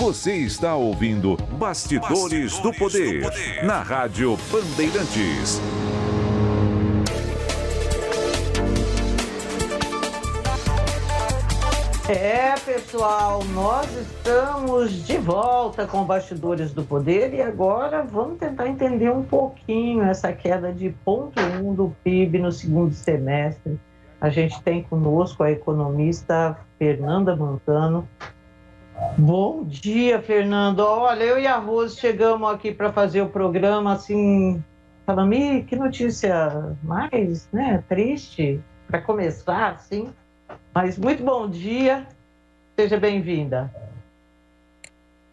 Você está ouvindo Bastidores do Poder, na Rádio Bandeirantes. Pessoal, nós estamos de volta com Bastidores do Poder e agora vamos tentar entender um pouquinho essa queda de 0,1 do PIB no segundo semestre. A gente tem conosco a economista Fernanda Montano. Bom dia, Fernando. Olha, eu e a Rose chegamos aqui para fazer o programa assim, falando, que notícia mais, triste para começar assim. Mas muito bom dia. Seja bem-vinda.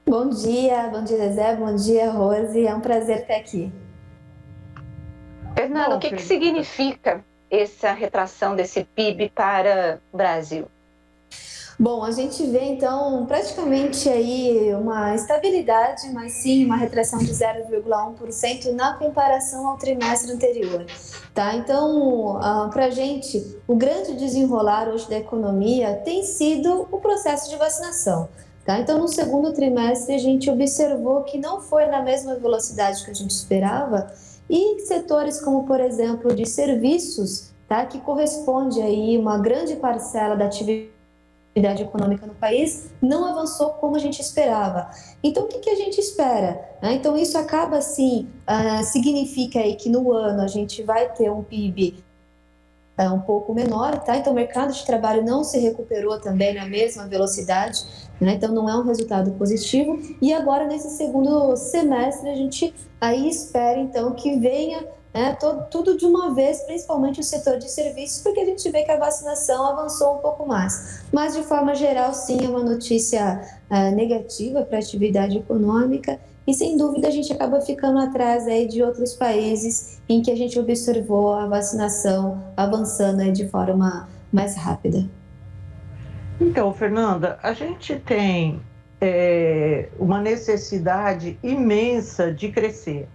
Bom dia, Zezé, bom dia, Rose. É um prazer estar aqui. Fernando, o que significa essa retração desse PIB para o Brasil? Bom, a gente vê então praticamente aí uma estabilidade, mas sim uma retração de 0,1% na comparação ao trimestre anterior, tá? Então, para a gente, o grande desenrolar hoje da economia tem sido o processo de vacinação, tá? Então, no segundo trimestre, a gente observou que não foi na mesma velocidade que a gente esperava e setores como, por exemplo, de serviços, tá? Que corresponde aí uma grande parcela da atividade econômica no país, não avançou como a gente esperava. Então, o que a gente espera? Então, isso acaba, assim, significa aí que no ano a gente vai ter um PIB um pouco menor, tá? Então, o mercado de trabalho não se recuperou também na mesma velocidade, né? Então, não é um resultado positivo. E agora, nesse segundo semestre, a gente aí espera, então, que venha tudo de uma vez, principalmente o setor de serviços, porque a gente vê que a vacinação avançou um pouco mais. Mas, de forma geral, sim, é uma notícia negativa para a atividade econômica e, sem dúvida, a gente acaba ficando atrás aí de outros países em que a gente observou a vacinação avançando aí de forma mais rápida. Então, Fernanda, a gente tem uma necessidade imensa de crescer.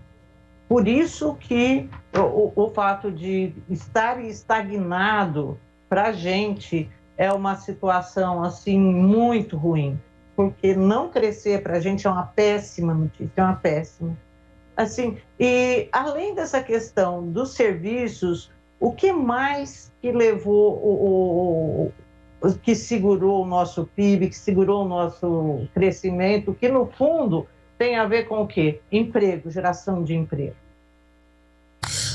Por isso que o fato de estar estagnado para a gente é uma situação assim muito ruim, porque não crescer para a gente é uma péssima notícia, é uma péssima. Assim, e além dessa questão dos serviços, o que mais que levou que segurou o nosso PIB, que segurou o nosso crescimento, que no fundo tem a ver com o quê? Emprego, geração de emprego.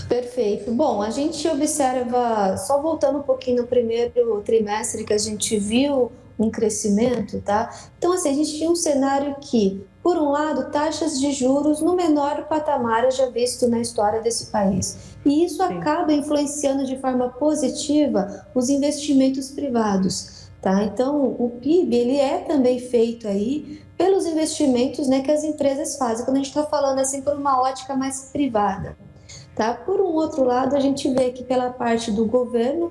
Perfeito. Bom, a gente observa, só voltando um pouquinho no primeiro trimestre, que a gente viu um crescimento, tá? Então, assim, a gente tinha um cenário que, por um lado, taxas de juros no menor patamar já visto na história desse país. E isso acaba influenciando de forma positiva os investimentos privados, tá? Então, o PIB, ele é também feito aí pelos investimentos, que as empresas fazem, quando a gente está falando assim por uma ótica mais privada. Tá? Por um outro lado, a gente vê que pela parte do governo,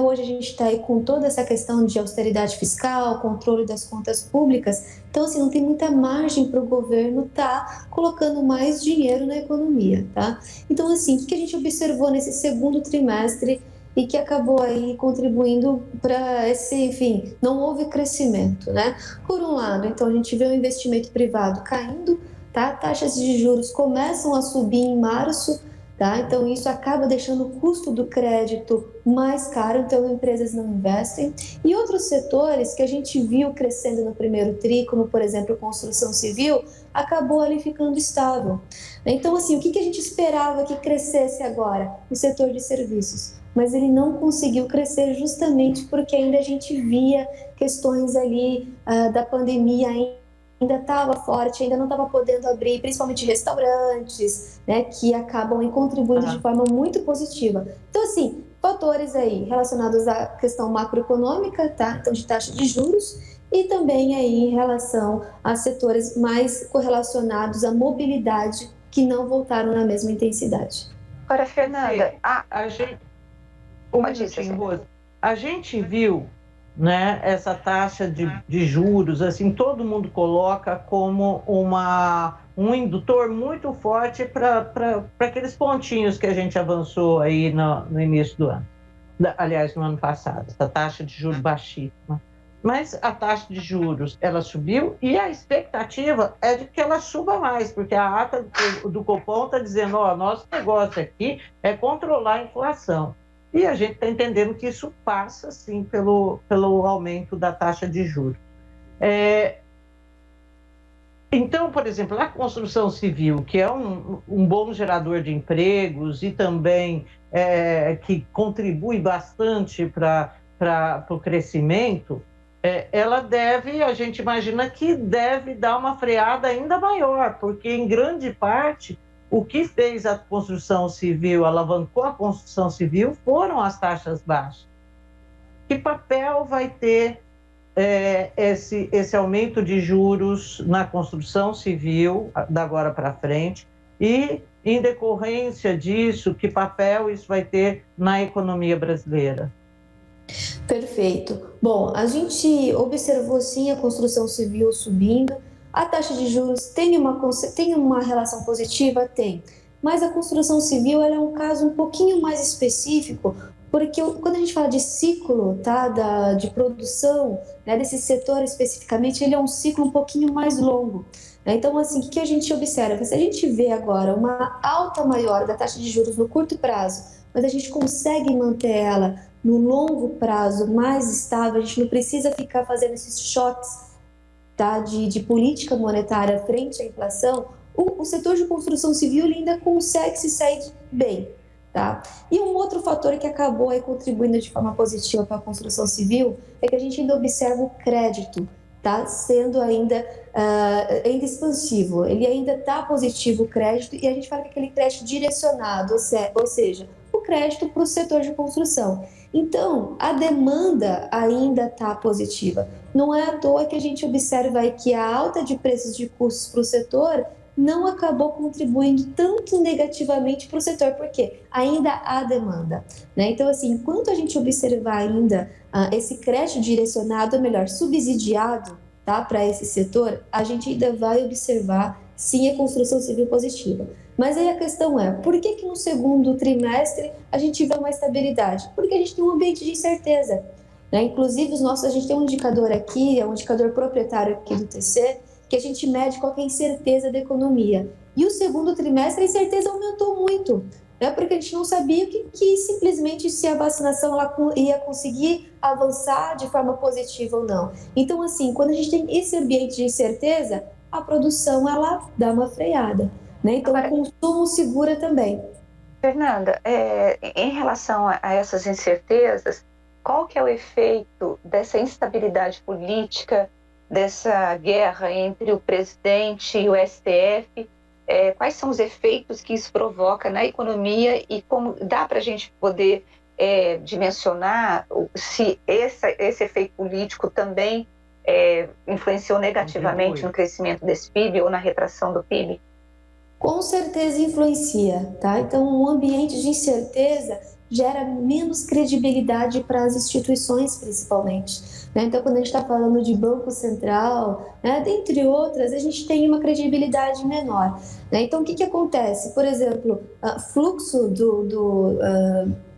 hoje a gente está aí com toda essa questão de austeridade fiscal, controle das contas públicas, então assim, não tem muita margem para o governo estar colocando mais dinheiro na economia, tá? Então assim, o que a gente observou nesse segundo trimestre e que acabou aí contribuindo para esse, enfim, não houve crescimento, né? Por um lado, então a gente vê o investimento privado caindo, tá? Taxas de juros começam a subir em março, tá? Então, isso acaba deixando o custo do crédito mais caro, então empresas não investem. E outros setores que a gente viu crescendo no primeiro tri, como, por exemplo, construção civil, acabou ali ficando estável. Então, assim, o que a gente esperava que crescesse agora? O setor de serviços. Mas ele não conseguiu crescer justamente porque ainda a gente via questões ali da pandemia ainda estava forte, ainda não estava podendo abrir, principalmente restaurantes, que acabam contribuindo de forma muito positiva. Então, assim, fatores aí relacionados à questão macroeconômica, tá? Então, de taxa de juros, e também aí em relação a setores mais correlacionados à mobilidade, que não voltaram na mesma intensidade. Agora, Fernanda, a gente viu essa taxa de juros, assim, todo mundo coloca como um indutor muito forte para aqueles pontinhos que a gente avançou aí no início do ano. Aliás, no ano passado, essa taxa de juros baixíssima. mas a taxa de juros ela subiu e a expectativa é de que ela suba mais, porque a ata do Copom está dizendo, ó, nosso negócio aqui é controlar a inflação. E a gente está entendendo que isso passa, sim, pelo aumento da taxa de juros. Então, por exemplo, a construção civil, que é um bom gerador de empregos e também que contribui bastante para o crescimento, a gente imagina que deve dar uma freada ainda maior, porque em grande parte o que fez a construção civil, alavancou a construção civil, foram as taxas baixas. Que papel vai ter esse aumento de juros na construção civil da agora para frente e, em decorrência disso, que papel isso vai ter na economia brasileira? Perfeito. Bom, a gente observou sim a construção civil subindo, a taxa de juros tem uma relação positiva? Tem. Mas a construção civil ela é um caso um pouquinho mais específico, porque quando a gente fala de ciclo, tá, de produção, né, desse setor especificamente, ele é um ciclo um pouquinho mais longo. Né? Então, assim, o que a gente observa? Se a gente vê agora uma alta maior da taxa de juros no curto prazo, mas a gente consegue manter ela no longo prazo mais estável, a gente não precisa ficar fazendo esses choques, tá, de política monetária frente à inflação, o setor de construção civil ele ainda consegue se sair bem. Tá? E um outro fator que acabou aí contribuindo de forma positiva para a construção civil é que a gente ainda observa o crédito, tá? Sendo ainda expansivo, ele ainda está positivo o crédito e a gente fala que aquele crédito direcionado, ou seja, o crédito para o setor de construção. Então, a demanda ainda está positiva. Não é à toa que a gente observa aí que a alta de preços de custos para o setor não acabou contribuindo tanto negativamente para o setor, porque ainda há demanda. Né? Então, assim, enquanto a gente observar ainda esse crédito direcionado, ou melhor, subsidiado, tá, para esse setor, a gente ainda vai observar, sim, a construção civil positiva. Mas aí a questão é, por que no segundo trimestre a gente vê uma estabilidade? Porque a gente tem um ambiente de incerteza. Né? Inclusive, a gente tem um indicador aqui, é um indicador proprietário aqui do TC, que a gente mede qual que é a incerteza da economia. E o segundo trimestre a incerteza aumentou muito, né? Porque a gente não sabia que simplesmente se a vacinação ela ia conseguir avançar de forma positiva ou não. Então, assim, quando a gente tem esse ambiente de incerteza, a produção ela dá uma freada. Né? Então, o consumo segura também. Fernanda, em relação a essas incertezas, qual que é o efeito dessa instabilidade política, dessa guerra entre o presidente e o STF, quais são os efeitos que isso provoca na economia e como dá para a gente poder dimensionar se esse efeito político também influenciou negativamente no crescimento desse PIB ou na retração do PIB? Com certeza influencia, tá? Então, um ambiente de incerteza gera menos credibilidade para as instituições, principalmente. Né? Então, quando a gente está falando de Banco Central, né, dentre outras, a gente tem uma credibilidade menor. Né? Então, o que acontece? Por exemplo, fluxo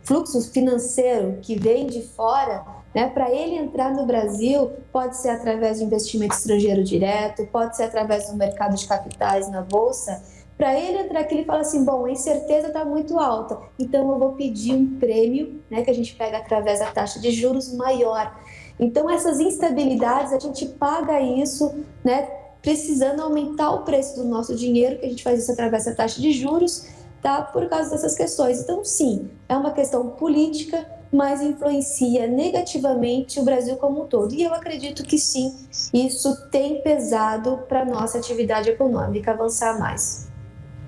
fluxo financeiro que vem de fora, né, para ele entrar no Brasil, pode ser através de investimento estrangeiro direto, pode ser através do mercado de capitais na Bolsa. Para ele entrar aqui, ele fala assim, bom, a incerteza está muito alta, então eu vou pedir um prêmio, né, que a gente pega através da taxa de juros maior. Então, essas instabilidades, a gente paga isso, né, precisando aumentar o preço do nosso dinheiro, que a gente faz isso através da taxa de juros, tá, por causa dessas questões. Então, sim, é uma questão política, mas influencia negativamente o Brasil como um todo. E eu acredito que sim, isso tem pesado para a nossa atividade econômica avançar mais.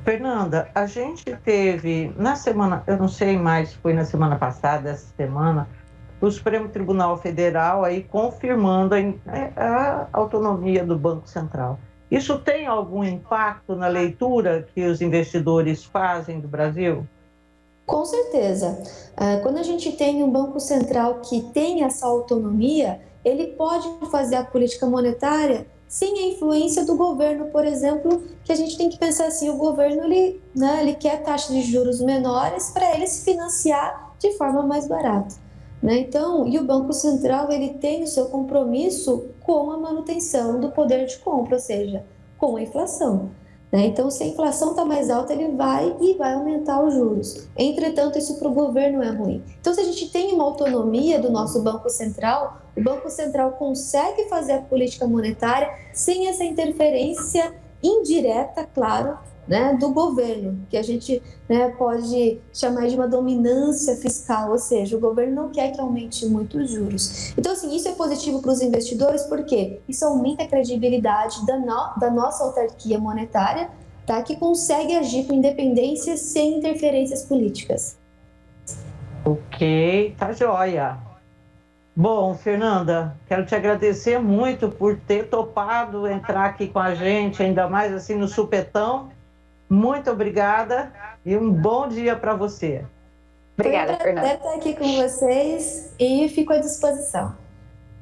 Fernanda, a gente teve na semana, eu não sei mais se foi na semana passada, essa semana, o Supremo Tribunal Federal aí confirmando a autonomia do Banco Central. Isso tem algum impacto na leitura que os investidores fazem do Brasil? Com certeza. Quando a gente tem um Banco Central que tem essa autonomia, ele pode fazer a política monetária sem a influência do governo, por exemplo, que a gente tem que pensar assim, o governo ele quer taxas de juros menores para ele se financiar de forma mais barata. né? Então, e o Banco Central, ele tem o seu compromisso com a manutenção do poder de compra, ou seja, com a inflação, né? Então, se a inflação está mais alta, ele vai aumentar os juros. Entretanto, isso para o governo é ruim. Então, se a gente tem uma autonomia do nosso Banco Central, o Banco Central consegue fazer a política monetária sem essa interferência indireta, claro, né, do governo, que a gente, né, pode chamar de uma dominância fiscal, ou seja, o governo não quer que aumente muito os juros. Então, assim, isso é positivo para os investidores, porque isso aumenta a credibilidade da nossa autarquia monetária, tá, que consegue agir com independência sem interferências políticas. Ok, tá joia. Bom, Fernanda, quero te agradecer muito por ter topado entrar aqui com a gente, ainda mais assim no supetão. Muito obrigada e um bom dia para você. Obrigada, Foi um prazer Fernanda. estar aqui com vocês e fico à disposição.